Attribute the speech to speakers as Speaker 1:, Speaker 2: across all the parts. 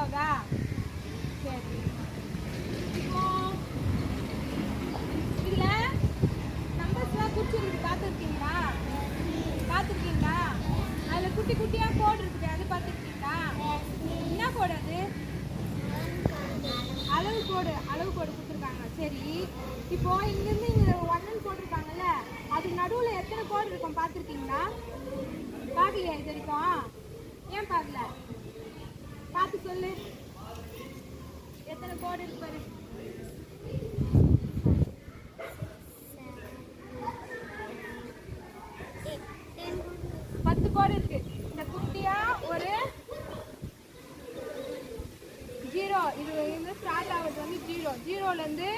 Speaker 1: ஆகுதா? சரி. இப்போ இதுல நம்பர்ஸ்லாம் குறிச்சிருக்கு, பார்த்துருக்கீங்களா? அதுல குட்டி குட்டியா கோடு இருக்குது, அது பார்த்துருக்கீங்களா? என்ன கோடு அது? அளவு கோடு கொடுத்துருக்காங்க. சரி, இப்போ இங்கிருந்து இங்க 1 போட்டிருக்காங்கல்ல, அது நடுவுல எத்தனை கோடு இருக்கும் பார்த்துருக்கீங்களா? பார்க்கலையா இது வரைக்கும்? ஏன் பார்க்கல? பார்த்து சொல்லு, எத்தனை கோடு இருக்கு பாரு. கோடு இருக்கு. இந்த குட்டியா ஒரு 0, இது வந்து ஸ்டார்ட் ஆகுது வந்து 0ல இருந்து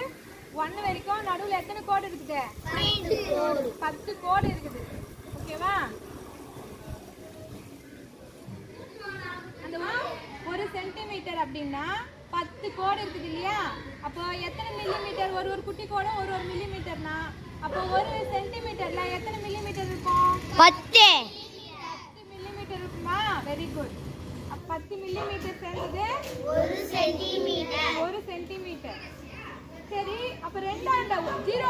Speaker 1: 1 வரைக்கும் நடுவுல எத்தனை கோடு இருக்குது? 10 கோடு இருக்குது. ஓகேவா? அந்த 1 சென்டிமீட்டர் அப்படின்னா 10 கோடு இருக்குது இல்லையா? அப்போ எத்தனை மில்லிமீட்டர்? ஒரு குட்டி கோடு ஒரு மில்லிமீட்டர்னா அப்போ 1 சென்டிமீட்டர்ல எத்தனை மில்லிமீட்டர் இருக்கும்? 10 மில்லிமீட்டர் இருக்குமா? Very good. 10 மில்லிமீட்டர் சேர்ந்தது 1 சென்டிமீட்டர். சரி, அப்ப 0ல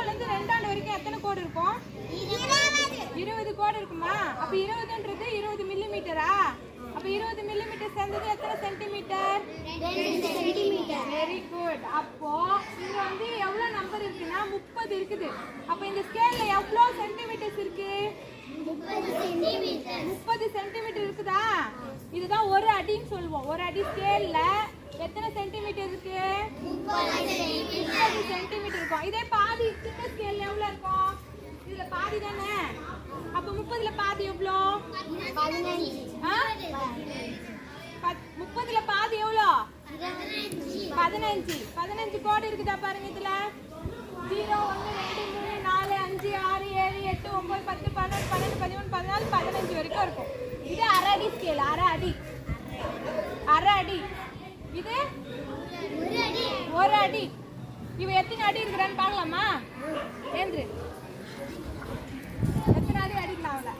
Speaker 1: இருந்து 2 வரைக்கும் எத்தனை கோடு இருக்கும்? 20 கோடு இருக்குமா? அப்ப 20ன்றது 20 மில்லிமீட்டரா? அப்ப 20 மில்லிமீட்டர் சேர்ந்தது எத்தனை சென்டிமீட்டர்? 2 சென்டிமீட்டர். Very good. அப்போ இங்க வந்து எவ்வளவு நம்பர் இருக்குன்னா 30 இருக்குது. அப்ப இந்த ஸ்கேல்ல எவ்வளவு சென்டிமீட்டர்ஸ் இருக்கு? 30 சென்டிமீட்டர் இருக்குதா? இதுதான் ஒரு அடின்னு சொல்லுவோம். ஒரு அடி ஸ்கேல்ல எத்தனை சென்டிமீட்டர் இருக்கு? 30 சென்டிமீட்டர் இருக்கும். இதே பாதி சின்ன ஸ்கேல்ல எவ்வளவு இருக்கும்? இதுல பாதி தானே. அப்ப 30ல பாதி எவ்வளோ? 15. 30ல பாதி எவ்வளோ? 15 கோடு இருக்குதா பாருங்க. இதுல 0 1 2 3 4 5 6 7 8 9 10 11 12 13 14 15 வரைக்கும் இருக்கும். இது அரை அடி ஸ்கேல். அரை அடி. இது ஒரு அடி. இவ எத்தனை அடி இருக்கிறான்னு பார்க்கலாமா? ஏந்திரு. எத்தனை அடி அடிக்கலாம் அவளை?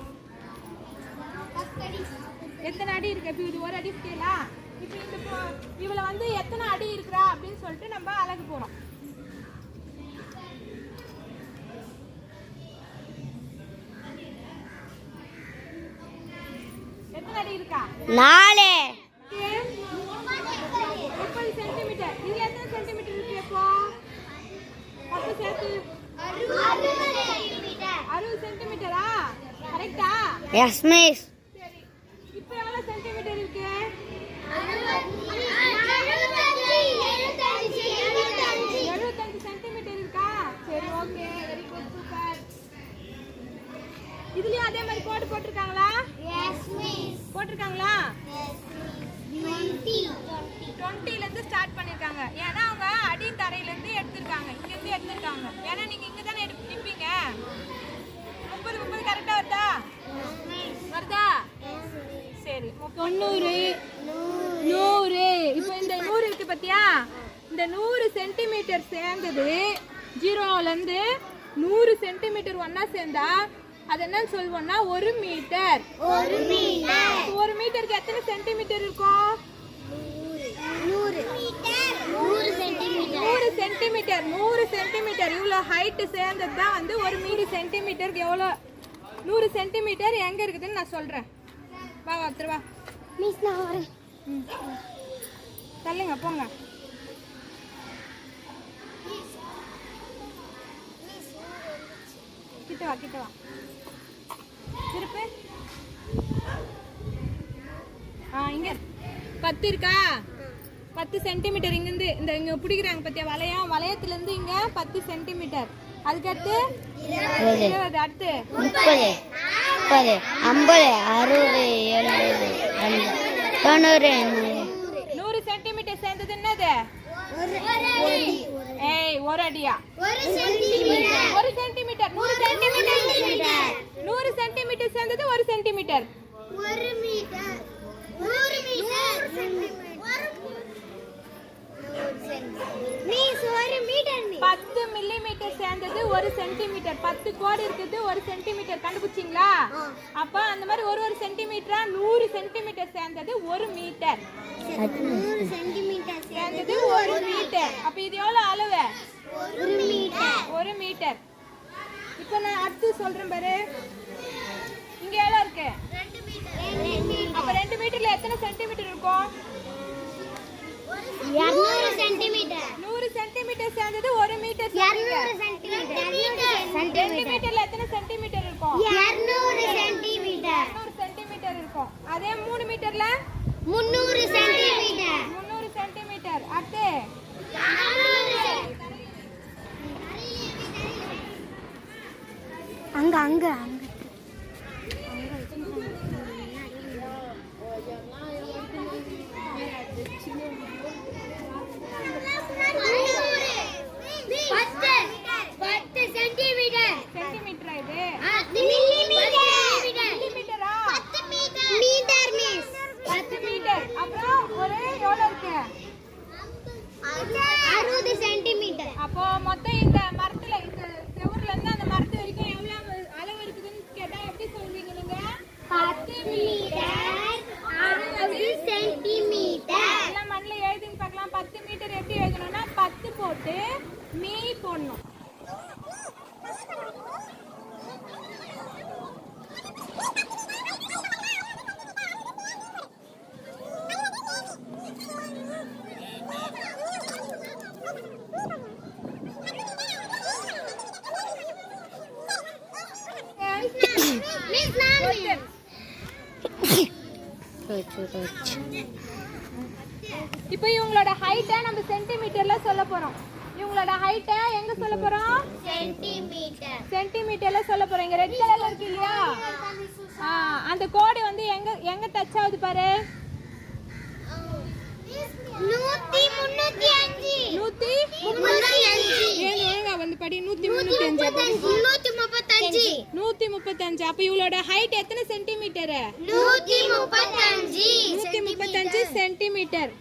Speaker 1: எத்தனை அடி இருக்கு? இப்போ இது ஒரு அடி ஸ்கேலா? இப்போ இந்த இவளை வந்து எத்தனை அடி இருக்கிறா அப்படின்னு சொல்லிட்டு நம்ம அழகு போறோம். எத்தனை அடி இருக்கா? 4. 30 சென்டிமீட்டர். இதுல எத்தனை சென்டிமீட்டர் இருக்கு? இப்போ 10 சேர்த்து 60 சென்டிமீட்டரா? கரெக்ட்டா? Yes miss. சரி, இப்போ எவ்வளவு சென்டிமீட்டர் இருக்கு? 75 சென்டிமீட்டர் இருக்கா? சரி, ஓகே, வெரி குட், சூப்பர். இதுலயும் அதே மாதிரி கோடு போட்டிருக்காங்களா? Yes miss. போட்டிருக்காங்களா? Yes miss. 20ல இருந்து ஸ்டார்ட் பண்ணிருக்காங்க. ஏன்னா அவங்க அடி தரையில இருந்து எடுத்திருக்காங்க, இங்க இருந்து எடுத்திருக்காங்க. ஏன்னா நீங்க இங்க தானே நிப்பீங்க. 30 கரெக்டா வருதா? சரி, 90 100. இப்போ இந்த 100 இருக்கு பாத்தியா? இந்த 100 சென்டிமீட்டர் சேர்ந்தது 0ல இருந்து 100 சென்டிமீட்டர் ஒன்னா சேர்ந்தா அது என்னன்னு சொல்லுவோம்னா 1 மீட்டர். 1 மீட்டருக்கு எத்தனை சென்டிமீட்டர் இருக்கும்? 100 சென்டிமீட்டர். இவ்வளோ ஹைட் சேர்ந்தது தான் வந்து 1 சென்டிமீட்டருக்கு எவ்வளோ? 100 சென்டிமீட்டர் எங்க இருக்குதுன்னு நான் சொல்றேன். வா ஒருத்தர் வா. தள்ளுங்க, போங்க. கிட்ட வா. திருப்பு. இங்க 10 இருக்கா? 10 சென்டிமீட்டர் இங்கிருந்து இங்க பிடிக்கிறாங்க பத்தியா? வளையத்துல இருந்து இங்க 10 சென்டிமீட்டர். அதுக்கடுத்து 20, அடுத்து 30, 40, 50, 60, 70, 80, 90. 100 சென்டிமீட்டர் சேர்ந்தது என்னது? ஒரு அடியா? 1 சென்டிமீட்டர். 1 சென்டிமீட்டர். 100 சென்டிமீட்டர் சேர்ந்தது 1 சென்டிமீட்டர். 1 மீட்டர். 100 மீட்டர். 10 மில்லிமீட்டர் சேர்ந்தது 1 சென்டிமீட்டர். 10 கோடு இருக்குது 1 சென்டிமீட்டர். கண்டுபிடிச்சிங்களா? அப்ப அந்த மாதிரி ஒரு சென்டிமீட்டரா 100 சென்டிமீட்டர் சேர்ந்தது 1 மீட்டர்.
Speaker 2: 100 சென்டிமீட்டர்
Speaker 1: சேர்ந்தது 1 மீட்டர். அப்ப இது எவ்வளவு அளவு?
Speaker 2: 1 மீட்டர்.
Speaker 1: 1 மீட்டர். இப்போ நான் அடுத்து சொல்றேன் பாரு. இங்க எவ்வளவு இருக்கு?
Speaker 2: 2 மீட்டர்.
Speaker 1: அப்ப 2 மீட்டர்ல எத்தனை சென்டிமீட்டர் இருக்கும்?
Speaker 2: 200 சென்டிமீட்டர்.
Speaker 1: 100 சென்டிமீட்டர் சேர்ந்தது 1 மீட்டர்.
Speaker 2: 200 சென்டிமீட்டர்.
Speaker 1: 2 மீட்டர்ல எத்தனை சென்டிமீட்டர் இருக்கும்?
Speaker 2: 200 சென்டிமீட்டர்.
Speaker 1: 200 சென்டிமீட்டர் இருக்கும். அதே 3 மீட்டர்ல
Speaker 2: 300 சென்டிமீட்டர்.
Speaker 1: 300 சென்டிமீட்டர். அடுத்து
Speaker 2: அங்க அங்க அங்க
Speaker 1: அப்போ மொத்தம் இந்த மரத்துல இந்த செவுர்ல இருந்து அந்த மரத்து வரைக்கும் எவ்வளவு அளவு இருக்குதுன்னு கேட்டா எப்படி சொல்வீங்க நீங்க?
Speaker 2: 10 மீட்டர் 60 சென்டிமீட்டர்.
Speaker 1: எல்லாம் மண்ணில் எழுதின்னு பார்க்கலாம். 10 மீட்டர் எப்படி எழுதணும்னா 10 போட்டு மீ போடணும். இப்போ இவங்களோட ஹைட்டை நம்ம சென்டிமீட்டர்ல சொல்ல போறோம். இவங்களோட ஹைட்டை எங்க சொல்ல போறோம்?
Speaker 2: சென்டிமீட்டர்.
Speaker 1: சென்டிமீட்டர்ல சொல்ல போறோம். இங்க ரெட் கலர்ல இருக்கு இல்லையா? அந்த கோடு வந்து எங்க எங்க டச் ஆகுது பாரு. 135 வந்து படி 135. அப்ப இவளோட ஹைட் எத்தனை சென்டிமீட்டர்? 135 சென்டிமீட்டர்.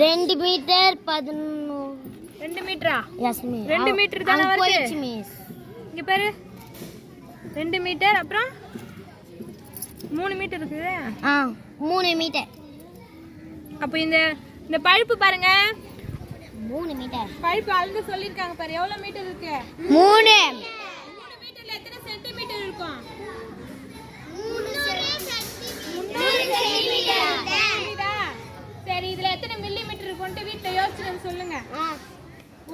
Speaker 2: 2 மீட்டர் 11.
Speaker 1: 2 மீட்டரா?
Speaker 2: Yes miss.
Speaker 1: 2 மீட்டர் தான வருது
Speaker 2: மிஸ்.
Speaker 1: இங்க பாரு 2 மீட்டர். அப்புறம் 3 மீட்டர் இருக்குது.
Speaker 2: 3 மீட்டர்.
Speaker 1: அப்ப இந்த இந்த பழுப்பு பாருங்க.
Speaker 2: 3 மீட்டர்.
Speaker 1: பழுப்பு அளந்து சொல்லிருக்காங்க பாரு. எவ்வளவு மீட்டர் இருக்கு?
Speaker 2: 3
Speaker 1: மீட்டர்ல எத்தனை சென்டிமீட்டர் இருக்கும்?
Speaker 2: 300 சென்டிமீட்டர்.
Speaker 1: சரி, இதுல எத்தனை மில்லிமீட்டர் இருக்கும்னு வீட்ல யோசிச்சு சொல்லுங்க.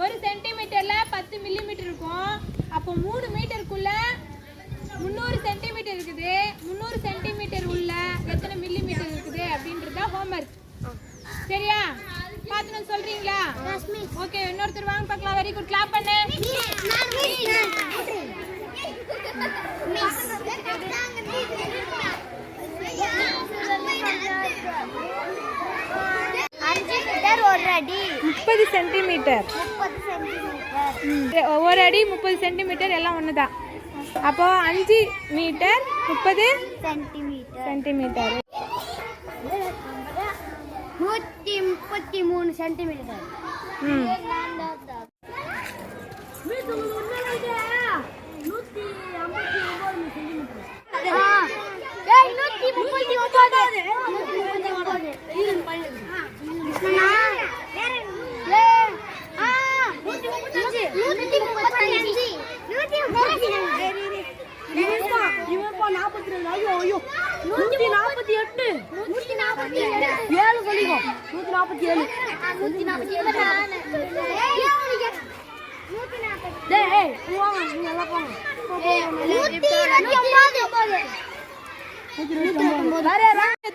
Speaker 1: 1 சென்டிமீட்டர்ல 10 மில்லிமீட்டர் இருக்கும். அப்போ 3 மீட்டருக்குள்ள 300 சென்டிமீட்டர் இருக்குது. 300 சென்டிமீட்டர் உள்ள எத்தனை மில்லிமீட்டர் இருக்குது அப்படின்றத ஹோம்வொர்க். சரியா? பாத்து சொல்றீங்களா? ஓகே, இன்னொருத்தர் வாங்க பார்க்கலாம். Very good. கிளாப் பண்ணு.
Speaker 2: ஒரு அடி
Speaker 1: 30 சென்டிமீட்டர். 1 அடி 30 சென்டிமீட்டர் எல்லாம் ஒண்ணுதான். அப்போ 5 மீட்டர் 30 சென்டிமீட்டர்.
Speaker 2: 133 சென்டிமீட்டர்.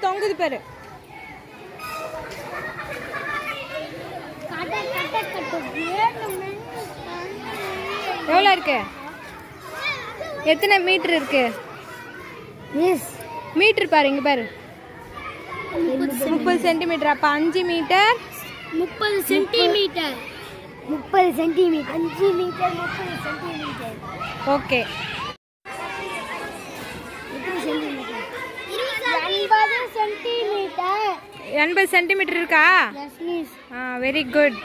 Speaker 1: தொங்குது பேரு. எவ்வளவு இருக்கு? எத்தனை மீட்டர் இருக்கு? மீட்டர் பாரு, இங்க பாரு. 30 சென்டிமீட்டர். அப்ப 5 meter
Speaker 2: 30 centimeter. 30 centimeter. 5 meter 30 centimeter.
Speaker 1: Okay. 80 centimeter இருக்கா?
Speaker 2: Yes miss.
Speaker 1: Very good.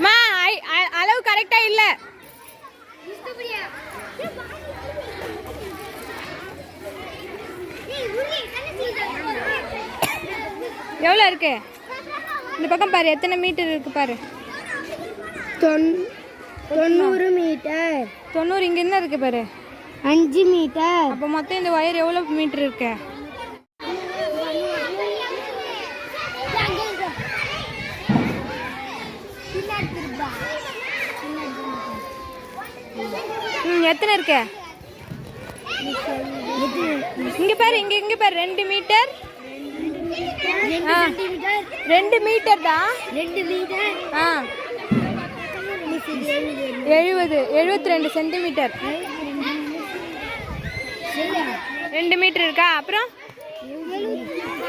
Speaker 1: மா அளவு கரெக்டா இல்ல. எவ்வளோ இருக்கு? இந்த பக்கம் பாரு, எத்தனை மீட்டர் இருக்கு பாரு.
Speaker 2: 90 மீட்டர்.
Speaker 1: 90 இங்க என்ன இருக்கு பாரு,
Speaker 2: 5 மீட்டர்.
Speaker 1: அப்போ மொத்தம் இந்த ஒயர் எவ்வளோ மீட்டர் இருக்கு? எத்தனை இருக்கு? இங்க பாரு, இங்க பாரு, 2 மீட்டர். 2 மீட்டர் தான்.
Speaker 2: 2 மீட்டர்.
Speaker 1: 72 சென்டிமீட்டர். 2 மீட்டர் இருக்கா? அப்புறம்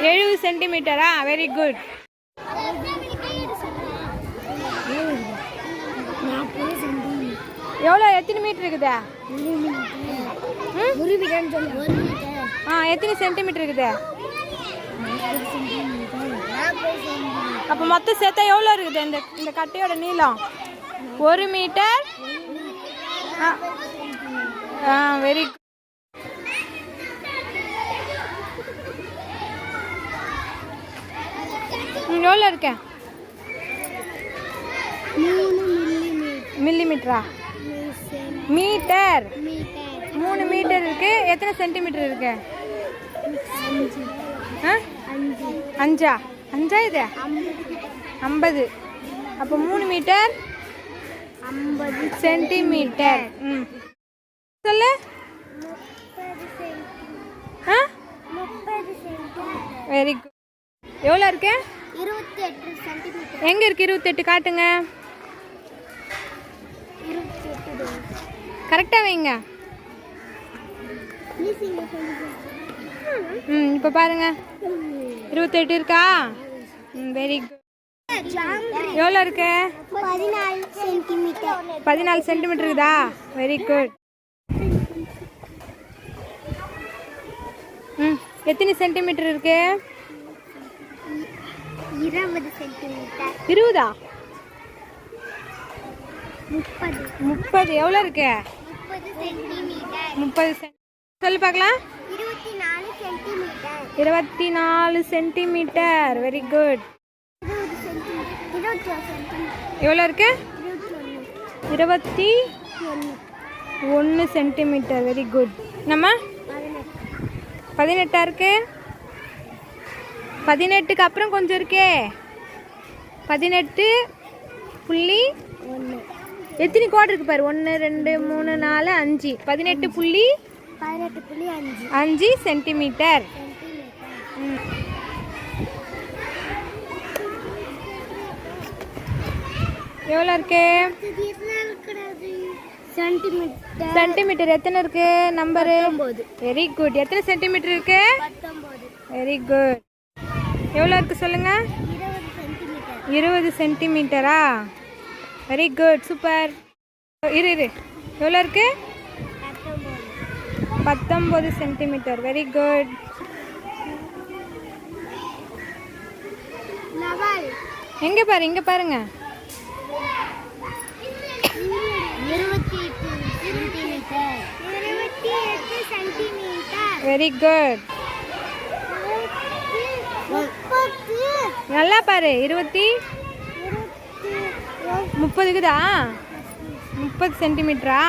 Speaker 1: 70 சென்டிமீட்டரா? Very good. எவ்வளோ, எத்தனை மீட்டர் இருக்குதா?
Speaker 2: 1 மீட்டர் சொல்லு. 1 மீட்டர்.
Speaker 1: எத்தனை சென்டிமீட்டர் இருக்குது? அப்போ மொத்தம் சேர்த்தா எவ்வளோ இருக்குது இந்த கட்டையோட நீளம்? 1 மீட்டர். Very good. எவ்வளோ இருக்க?
Speaker 2: 3
Speaker 1: மில்லிமீட்டரா? மீட்டர். 3 மீட்டர் இருக்கு. எத்தனை சென்டிமீட்டர் இருக்கு? 5. 5 இது 50. அப்போ 3 மீட்டர்
Speaker 2: 50
Speaker 1: சென்டிமீட்டர். சொல்லு.
Speaker 2: 30 சென்டிமீட்டர்.
Speaker 1: Very good. எவ்வளோ இருக்கு?
Speaker 2: 28 சென்டிமீட்டர்.
Speaker 1: எங்க இருக்கு 28? காட்டுங்க.
Speaker 2: 28.
Speaker 1: கரெக்டாக வைங்க. இப்போ பாருங்க, 28 இருக்கா? Very good. எவ்வளோ இருக்கு?
Speaker 2: 14 சென்டிமீட்டர்.
Speaker 1: 14 சென்டிமீட்டர் இருக்குதா? Very good. எத்தனை சென்டிமீட்டர் இருக்கு?
Speaker 2: 20 சென்டிமீட்டர்.
Speaker 1: 20ஆ?
Speaker 2: 30.
Speaker 1: எவ்வளோ இருக்கு?
Speaker 2: 30 சென்டிமீட்டர்.
Speaker 1: 30 சொல்லு பார்க்கலாம்.
Speaker 2: 24 centimetre.
Speaker 1: 24 centimetre. Very good.
Speaker 2: 21 centimetre.
Speaker 1: எவ்வளோ இருக்கு?
Speaker 2: 21
Speaker 1: 21 சென்டிமீட்டர். Very good. நம்ம 18 இருக்கு. 18க்கு அப்புறம் கொஞ்சம் இருக்கே. 18.1. எத்தனை கோடு இருக்கு பாரு? 1 2 3 4 5. 18.5 சென்டிமீட்டர். எவ்வளோ இருக்கு? சென்டிமீட்டர் எத்தனை இருக்கு? நம்பரு. Very good. எத்தனை சென்டிமீட்டர் இருக்கு?
Speaker 2: 19.
Speaker 1: Very good. எவ்வளோ இருக்கு சொல்லுங்க? 20 சென்டிமீட்டரா? Very good, super. இரு எவ்வளோ இருக்கு? 19 சென்டிமீட்டர். Very good. எங்க பாரு, இங்க பாருங்க.
Speaker 2: 28 சென்டிமீட்டர்.
Speaker 1: Very good. நல்லா பாரு. 30 இருக்குதா? 30 சென்டிமீட்டரா?